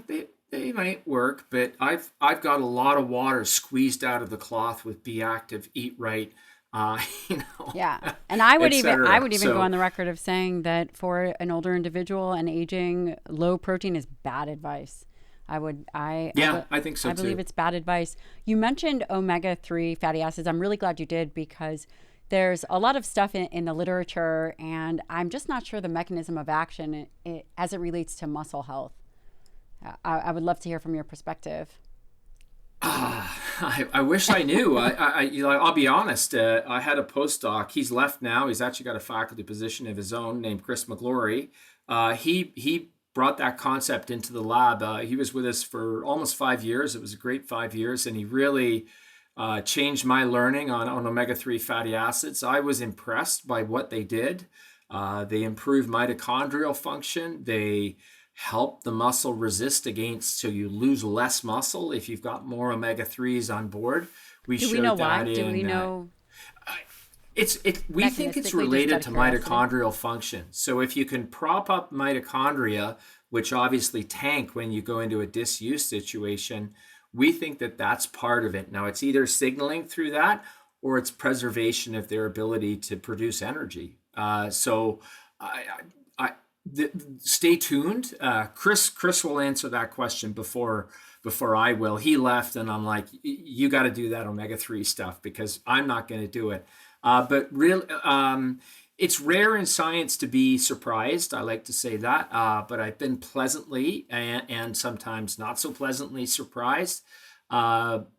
they might work, but I've got a lot of water squeezed out of the cloth with Be Active, Eat Right, uh, you know, Yeah. And I would even go So on the record of saying that for an older individual and aging, low protein is bad advice. I would I yeah, would I think so I believe too. it's bad advice. You mentioned omega-3 fatty acids. I'm really glad you did because there's a lot of stuff in the literature, and I'm just not sure the mechanism of action as it relates to muscle health. I would love to hear from your perspective. I wish I knew. I'll be honest. I had a postdoc. He's left now. He's actually got a faculty position of his own named Chris McGlory. He brought that concept into the lab. He was with us for almost 5 years. It was a great 5 years, and he really changed my learning on omega-3 fatty acids. I was impressed by what they did. They improved mitochondrial function. They help the muscle resist against, so you lose less muscle if you've got more omega-3s on board. We Do we know showed why? that Do we in know we think it's mechanistically, just out related of to curiosity? mitochondrial function. So if you can prop up mitochondria, which obviously tank when you go into a disuse situation, we think that that's part of it. Now it's either signaling through that or it's preservation of their ability to produce energy. So I, I, stay tuned. Chris will answer that question before I will. He left, and I'm like, you got to do that omega-3 stuff because I'm not going to do it. But really, it's rare in science to be surprised. I like to say that, but I've been pleasantly and sometimes not so pleasantly surprised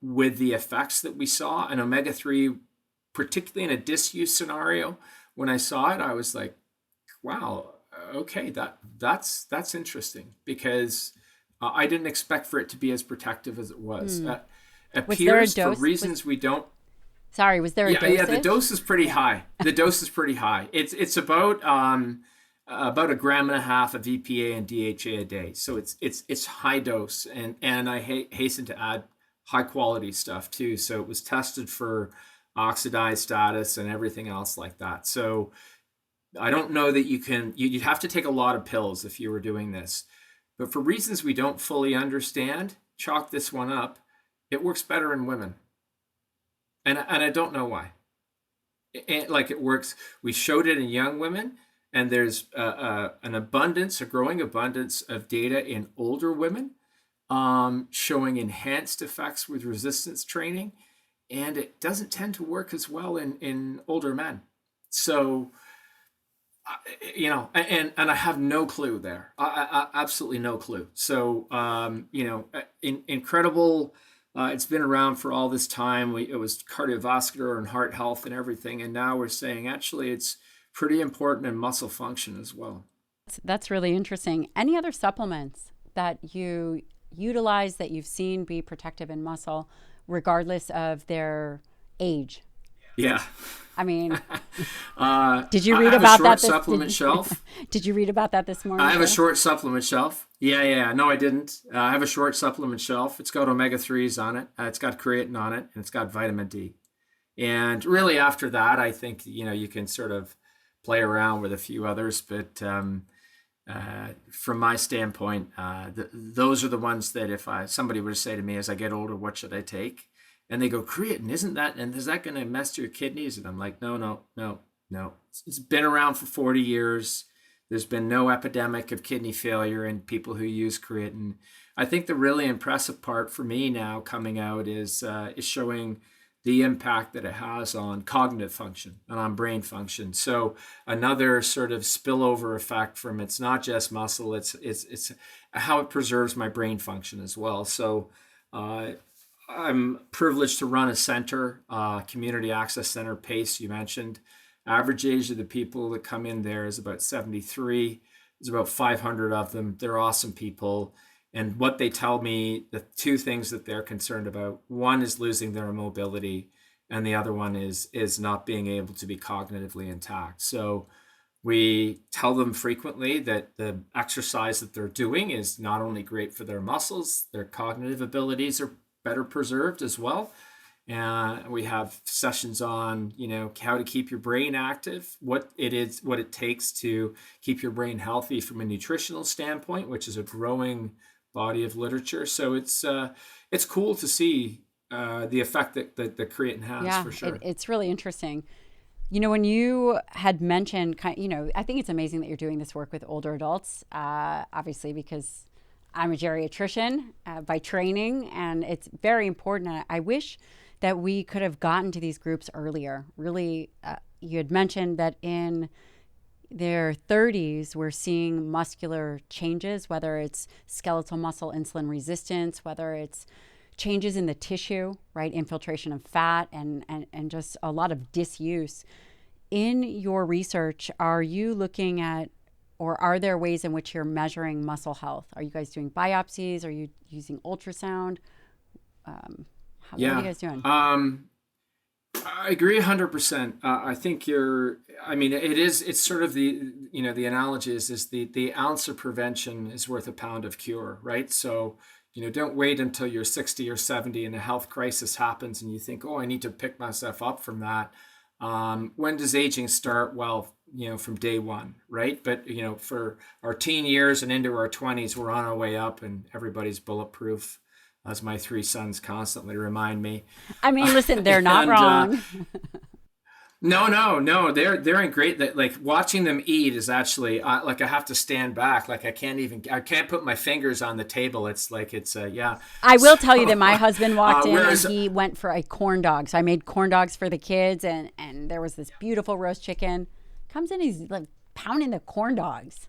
with the effects that we saw. And omega-3, particularly in a disuse scenario, when I saw it, I was like, wow, okay, that's interesting because I didn't expect for it to be as protective as it was. Hmm. Was there a Appears for dose? Was reasons we don't. Sorry, was there a Yeah. The dosage? dose is pretty Yeah. high. The dose is pretty high. It's about a gram and a half of EPA and DHA a day. So it's high dose, and I hasten to add high quality stuff too. So it was tested for oxidized status and everything else like that. So I don't know that you'd have to take a lot of pills if you were doing this. But for reasons we don't fully understand, chalk this one up. It works better in women. And I don't know why. Like it works, we showed it in young women, and there's a growing abundance of data in older women showing enhanced effects with resistance training. And it doesn't tend to work as well in older men. So and I have no clue there. Absolutely no clue. So, incredible. It's been around for all this time. It was cardiovascular and heart health and everything, and now we're saying actually it's pretty important in muscle function as well. That's really interesting. Any other supplements that you utilize that you've seen be protective in muscle, regardless of their age? Yeah. I mean, did you I read have a about that? short supplement shelf. Did you read about that this I morning have a too? short supplement shelf. Yeah. No, I didn't. I have a short supplement shelf. It's got omega-3s on it. It's got creatine on it, and it's got vitamin D. And really, after that, I think you can sort of play around with a few others. But from my standpoint, those are the ones that if somebody were to say to me as I get older, what should I take? And they go, creatine, isn't that? And is that going to mess your kidneys? And I'm like, no, no, no, no. It's been around for 40 years. There's been no epidemic of kidney failure in people who use creatine. I think the really impressive part for me now coming out is showing the impact that it has on cognitive function and on brain function. So another sort of spillover effect from it's not just muscle, it's how it preserves my brain function as well. So uh, I'm privileged to run a center, community access center, PACE, you mentioned. Average age of the people that come in there is about 73. There's about 500 of them. They're awesome people. And what they tell me, the two things that they're concerned about, one is losing their mobility, and the other one is not being able to be cognitively intact. So we tell them frequently that the exercise that they're doing is not only great for their muscles, their cognitive abilities are better preserved as well. We have sessions on, how to keep your brain active, what it takes to keep your brain healthy from a nutritional standpoint, which is a growing body of literature. So it's cool to see the effect that the creatine has, Yeah, for sure. it's really interesting. When you had mentioned, I think it's amazing that you're doing this work with older adults, obviously, because I'm a geriatrician by training, and it's very important. I wish that we could have gotten to these groups earlier. Really, you had mentioned that in their 30s, we're seeing muscular changes, whether it's skeletal muscle insulin resistance, whether it's changes in the tissue, right? Infiltration of fat and just a lot of disuse. In your research, are you looking at, or are there ways in which you're measuring muscle health? Are you guys doing biopsies? Are you using ultrasound? What are you Yeah. guys doing? I agree 100%. I think it's sort of the analogy is the ounce of prevention is worth a pound of cure, right? So, don't wait until you're 60 or 70 and a health crisis happens and you think, oh, I need to pick myself up from that. When does aging start? Well, from day one, right? But, for our teen years and into our 20s, we're on our way up and everybody's bulletproof, as my three sons constantly remind me. I mean, listen, they're not And wrong. no, they're in great. That, like, watching them eat is actually like I have to stand back. Like I can't put my fingers on the table. It's like yeah. I will So, tell you that my husband walked in whereas and he went for a corn dog. So I made corn dogs for the kids, and there was this beautiful roast chicken. Comes in, he's like pounding the corn dogs.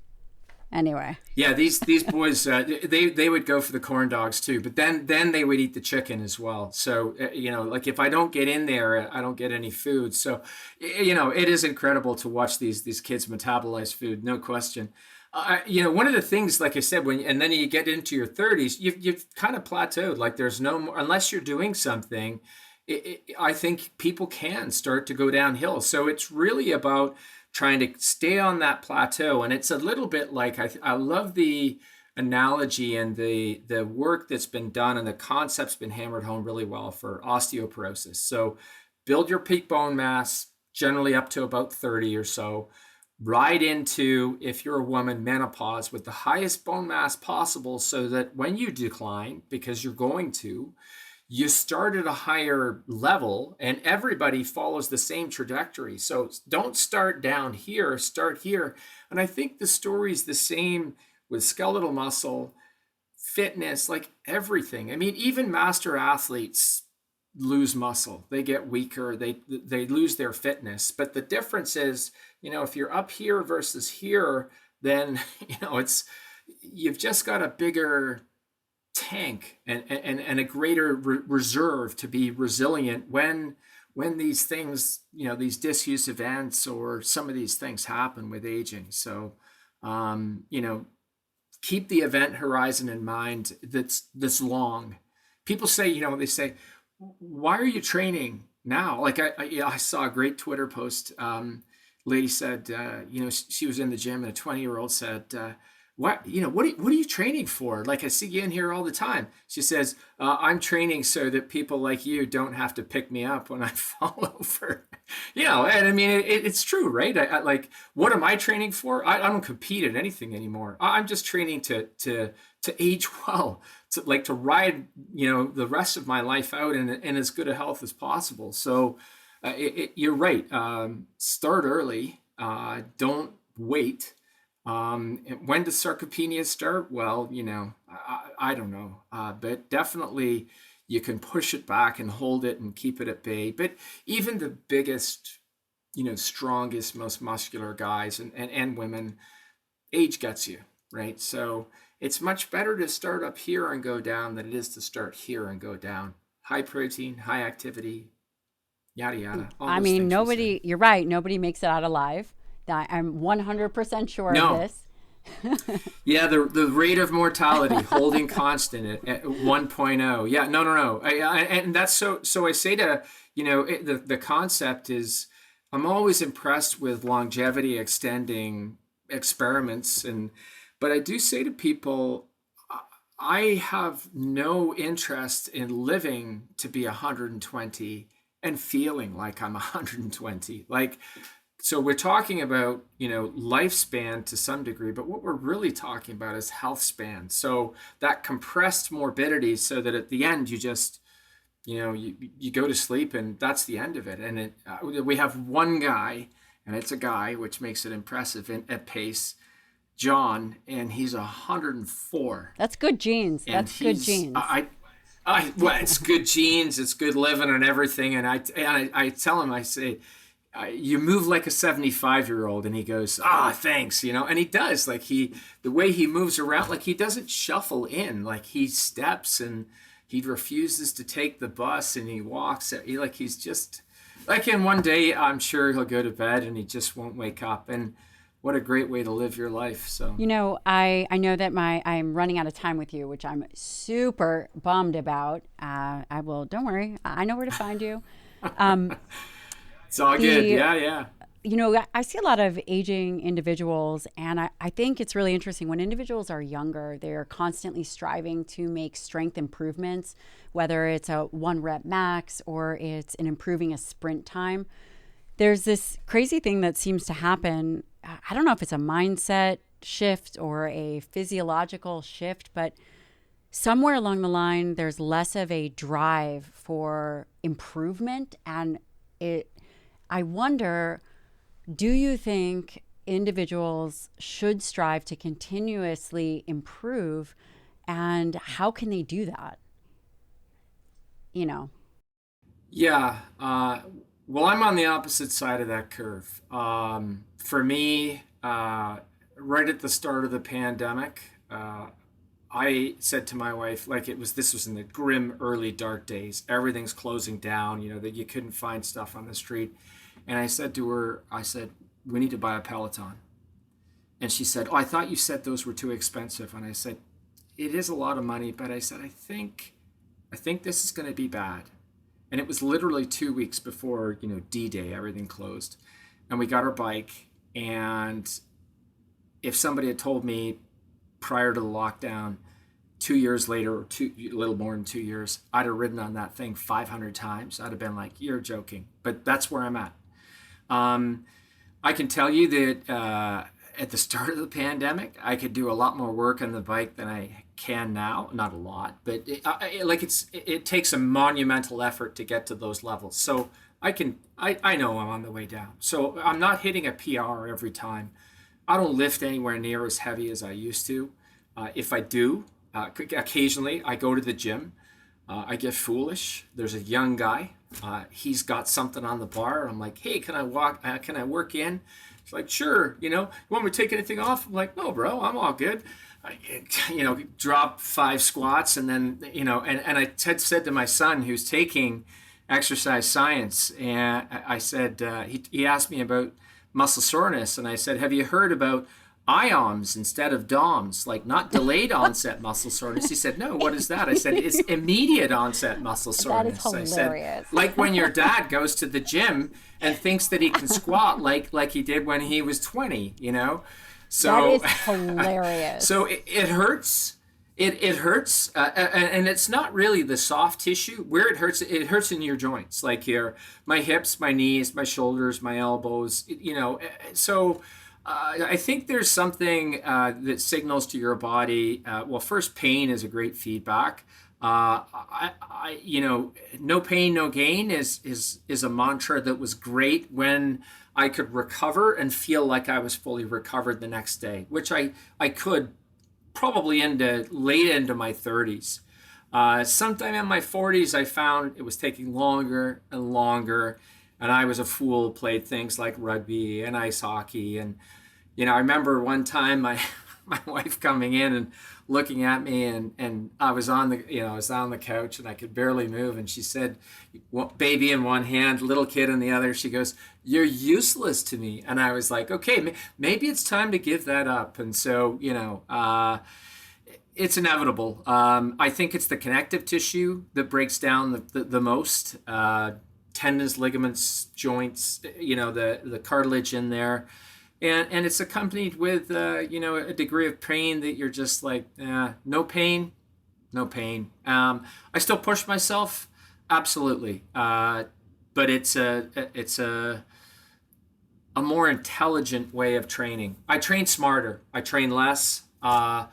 Anyway. yeah, these boys they would go for the corn dogs too, but then they would eat the chicken as well. So like if I don't get in there, I don't get any food. So it is incredible to watch these kids metabolize food, no question. One of the things, like I said, and then you get into your 30s, you've kind of plateaued. Like there's no more, unless you're doing something. I think people can start to go downhill. So it's really about trying to stay on that plateau. And it's a little bit like, I love the analogy and the work that's been done, and the concept's been hammered home really well for osteoporosis. So build your peak bone mass, generally up to about 30 or so, right into, if you're a woman, menopause with the highest bone mass possible, so that when you decline, because you're going to, you start at a higher level and everybody follows the same trajectory. So don't start down here, start here. And I think the story's the same with skeletal muscle, fitness, like everything. I mean, even master athletes lose muscle. They get weaker, they lose their fitness. But the difference is, if you're up here versus here, then, you've just got a bigger tank and a greater reserve to be resilient when these things, these disuse events or some of these things happen with aging. So keep the event horizon in mind that's long. People say, they say, why are you training now? Like I saw a great Twitter post. Lady said, she was in the gym and a 20-year-old said, what are you training for? Like, I see you in here all the time. She says, I'm training so that people like you don't have to pick me up when I fall over. And I mean, it's true, right? I like, what am I training for? I don't compete at anything anymore. I'm just training to age well, to ride, the rest of my life out in as good a health as possible. So you're right. Start early. Don't wait. When does sarcopenia start? Well, I don't know, but definitely you can push it back and hold it and keep it at bay. But even the biggest, strongest, most muscular guys and women, age gets you, right? So it's much better to start up here and go down than it is to start here and go down. High protein, high activity, yada, yada. I mean, you're right. Nobody makes it out alive. I'm 100% sure of this. Yeah, the rate of mortality holding constant at 1.0. Yeah, no. And that's so I say to, the concept is, I'm always impressed with longevity extending experiments. But I do say to people, I have no interest in living to be 120 and feeling like I'm 120. Like, So we're talking about, lifespan to some degree, but what we're really talking about is health span. So that compressed morbidity, so that at the end you just, you go to sleep and that's the end of it. And we have one guy, and it's a guy, which makes it impressive at pace, John, and he's 104. That's good genes. And That's good genes. well, it's good genes, it's good living and everything. And I tell him, I say, you move like a 75-year-old, and he goes, thanks, and he does. Like, the way he moves around, like, he doesn't shuffle in, like, he steps, and he refuses to take the bus, and he walks. He's just like, in one day I'm sure he'll go to bed and he just won't wake up. And what a great way to live your life. So I know that I'm running out of time with you, which I'm super bummed about. Don't worry, I know where to find you. It's all good. Yeah. I see a lot of aging individuals, and I think it's really interesting. When individuals are younger, they're constantly striving to make strength improvements, whether it's a 1 rep max or it's in improving a sprint time. There's this crazy thing that seems to happen. I don't know if it's a mindset shift or a physiological shift, but somewhere along the line, there's less of a drive for improvement. And I wonder, do you think individuals should strive to continuously improve, and how can they do that? Yeah. Well, I'm on the opposite side of that curve. For me, right at the start of the pandemic, I said to my wife, like, this was in the grim early dark days. Everything's closing down, that you couldn't find stuff on the street. And I said to her, we need to buy a Peloton. And she said, I thought you said those were too expensive. And I said, it is a lot of money, but I said, I think this is going to be bad. And it was literally 2 weeks before, D-Day, everything closed. And we got our bike. And if somebody had told me prior to the lockdown, 2 years later, or a little more than 2 years, I'd have ridden on that thing 500 times. I'd have been like, you're joking. But that's where I'm at. I can tell you that at the start of the pandemic, I could do a lot more work on the bike than I can now. Not a lot, but it takes a monumental effort to get to those levels. So I know I'm on the way down. So I'm not hitting a PR every time. I don't lift anywhere near as heavy as I used to. If I do, occasionally I go to the gym. I get foolish. There's a young guy. He's got something on the bar. I'm like, hey, can I work in? He's like, sure. You want me to take anything off? I'm like, no, bro, I'm all good. Drop 5 squats, and then, and I said to my son, who's taking exercise science, and I said, he asked me about muscle soreness, and I said, have you heard about IOMS instead of DOMS, like not delayed onset muscle soreness? He said, no, what is that? I said, it's immediate onset muscle soreness. That is hilarious. I said, like when your dad goes to the gym and thinks that he can squat like he did when he was 20, So that is hilarious. So it hurts. It hurts, and it's not really the soft tissue. Where it hurts in your joints, like my hips, my knees, my shoulders, my elbows, so I think there's something that signals to your body. Well, first, pain is a great feedback. No pain, no gain is a mantra that was great when I could recover and feel like I was fully recovered the next day, which I could probably late into my 30s. Sometime in my 40s, I found it was taking longer and longer. And I was a fool, played things like rugby and ice hockey. And, I remember one time my wife coming in and looking at me, and I was on the couch and I could barely move. And she said, baby in one hand, little kid in the other. She goes, you're useless to me. And I was like, okay, maybe it's time to give that up. And so, it's inevitable. I think it's the connective tissue that breaks down the most. Tendons, ligaments, joints, the cartilage in there. And it's accompanied with, a degree of pain that you're just like, no pain, no pain. I still push myself, absolutely. But it's a a more intelligent way of training. I train smarter. I train less. I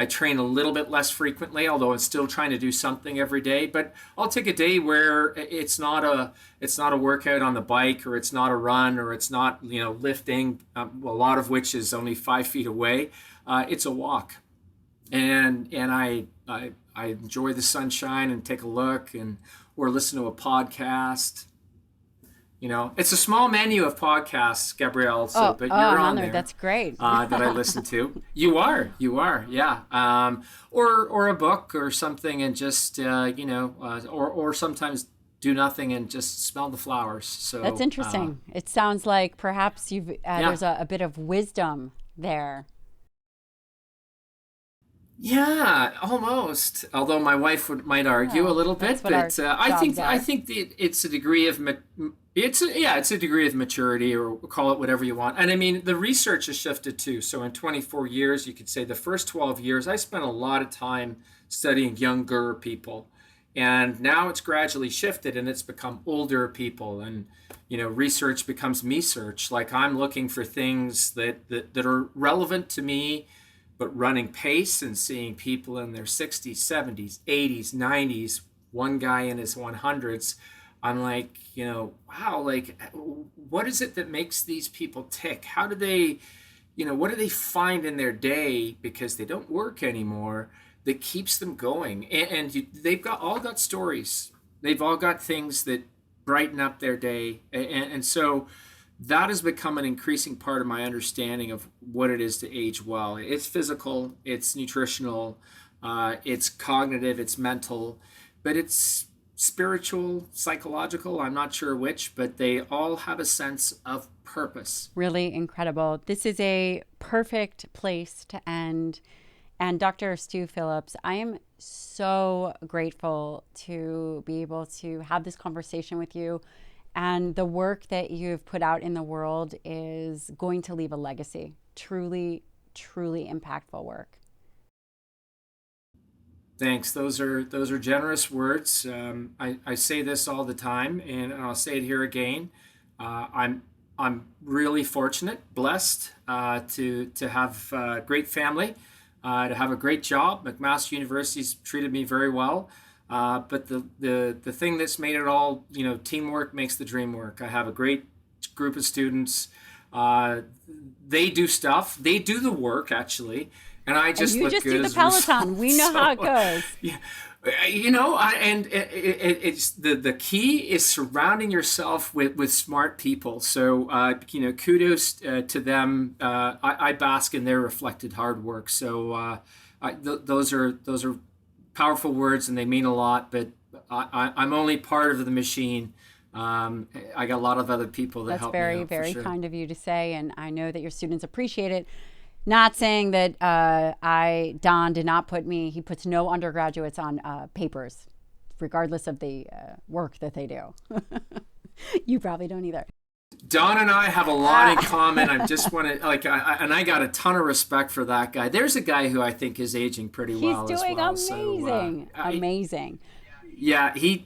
train a little bit less frequently, although I'm still trying to do something every day. But I'll take a day where it's not a workout on the bike, or it's not a run, or it's not lifting, a lot of which is only 5 feet away. It's a walk, and I enjoy the sunshine and take a look or listen to a podcast. It's a small menu of podcasts, Gabrielle. But you're on there. That's great. That I listen to. You are, yeah. Or a book or something, and just or sometimes do nothing and just smell the flowers. So that's interesting. It sounds like perhaps there's a bit of wisdom there. Yeah, almost. Although my wife might argue a little bit, but I think it's a degree of it's a degree of maturity, or call it whatever you want. And I mean, the research has shifted too. So in 24 years, you could say the first 12 years, I spent a lot of time studying younger people, and now it's gradually shifted and it's become older people, and research becomes me search. Like, I'm looking for things that are relevant to me. But running pace and seeing people in their 60s, 70s, 80s, 90s, one guy in his 100s, I'm like, wow, like, what is it that makes these people tick? How do they, what do they find in their day, because they don't work anymore, that keeps them going? And they've all got stories. They've all got things that brighten up their day. And so that has become an increasing part of my understanding of what it is to age well. It's physical, it's nutritional, it's cognitive, it's mental, but it's spiritual, psychological, I'm not sure which, but they all have a sense of purpose. Really incredible. This is a perfect place to end. And Dr. Stu Phillips, I am so grateful to be able to have this conversation with you. And the work that you've put out in the world is going to leave a legacy. Truly, truly impactful work. Thanks. Those are generous words. I say this all the time, and I'll say it here again. I'm really fortunate, blessed to have a great family, to have a great job. McMaster University's treated me very well. But the thing that's made it all, teamwork makes the dream work. I have a great group of students. They do stuff. They do the work, actually. And I just look good. You just do the Peloton. We know how it goes. Yeah. It's the key is surrounding yourself with smart people. So, kudos to them. I bask in their reflected hard work. So those are powerful words, and they mean a lot, but I'm only part of the machine. I got a lot of other people that help me out. That's very, very kind of you to say, and I know that your students appreciate it. Not saying that Don did not he puts no undergraduates on papers, regardless of the work that they do. You probably don't either. Don and I have a lot in common. I just want to I got a ton of respect for that guy. There's a guy who I think is aging pretty well. He's doing as well. amazing, amazing. Yeah, he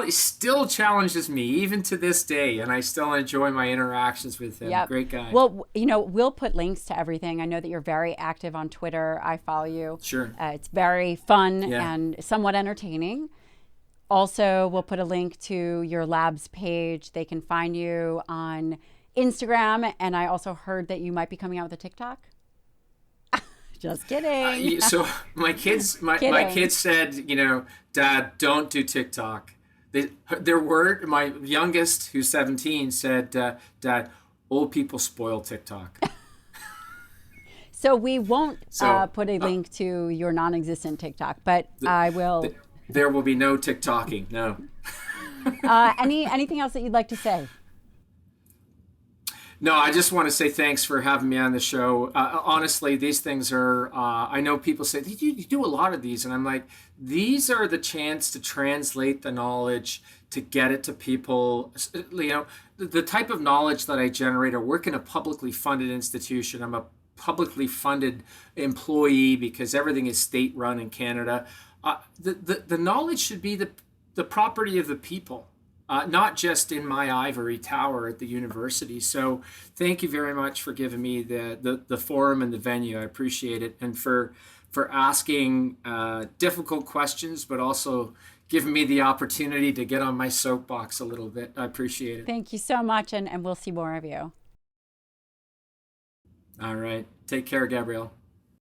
still challenges me even to this day, and I still enjoy my interactions with him. Yep. Great guy. Well, we'll put links to everything. I know that you're very active on Twitter. I follow you. Sure. It's very fun and somewhat entertaining. Also, we'll put a link to your lab's page. They can find you on Instagram. And I also heard that you might be coming out with a TikTok. Just kidding. So my kids said, Dad, don't do TikTok. My youngest, who's 17, said, Dad, old people spoil TikTok. So we won't put a link to your non-existent TikTok, but I will. There will be no TikToking, no. Anything else that you'd like to say? No, I just want to say thanks for having me on the show. Honestly, these things are, I know people say, you do a lot of these. And I'm like, these are the chance to translate the knowledge, to get it to people. The type of knowledge that I generate, I work in a publicly funded institution. I'm a publicly funded employee because everything is state run in Canada. The knowledge should be the property of the people. not just in my ivory tower at the university. So thank you very much for giving me the forum and the venue. I appreciate it. And for asking difficult questions, but also giving me the opportunity to get on my soapbox a little bit. I appreciate it. Thank you so much, and we'll see more of you. All right. Take care, Gabrielle.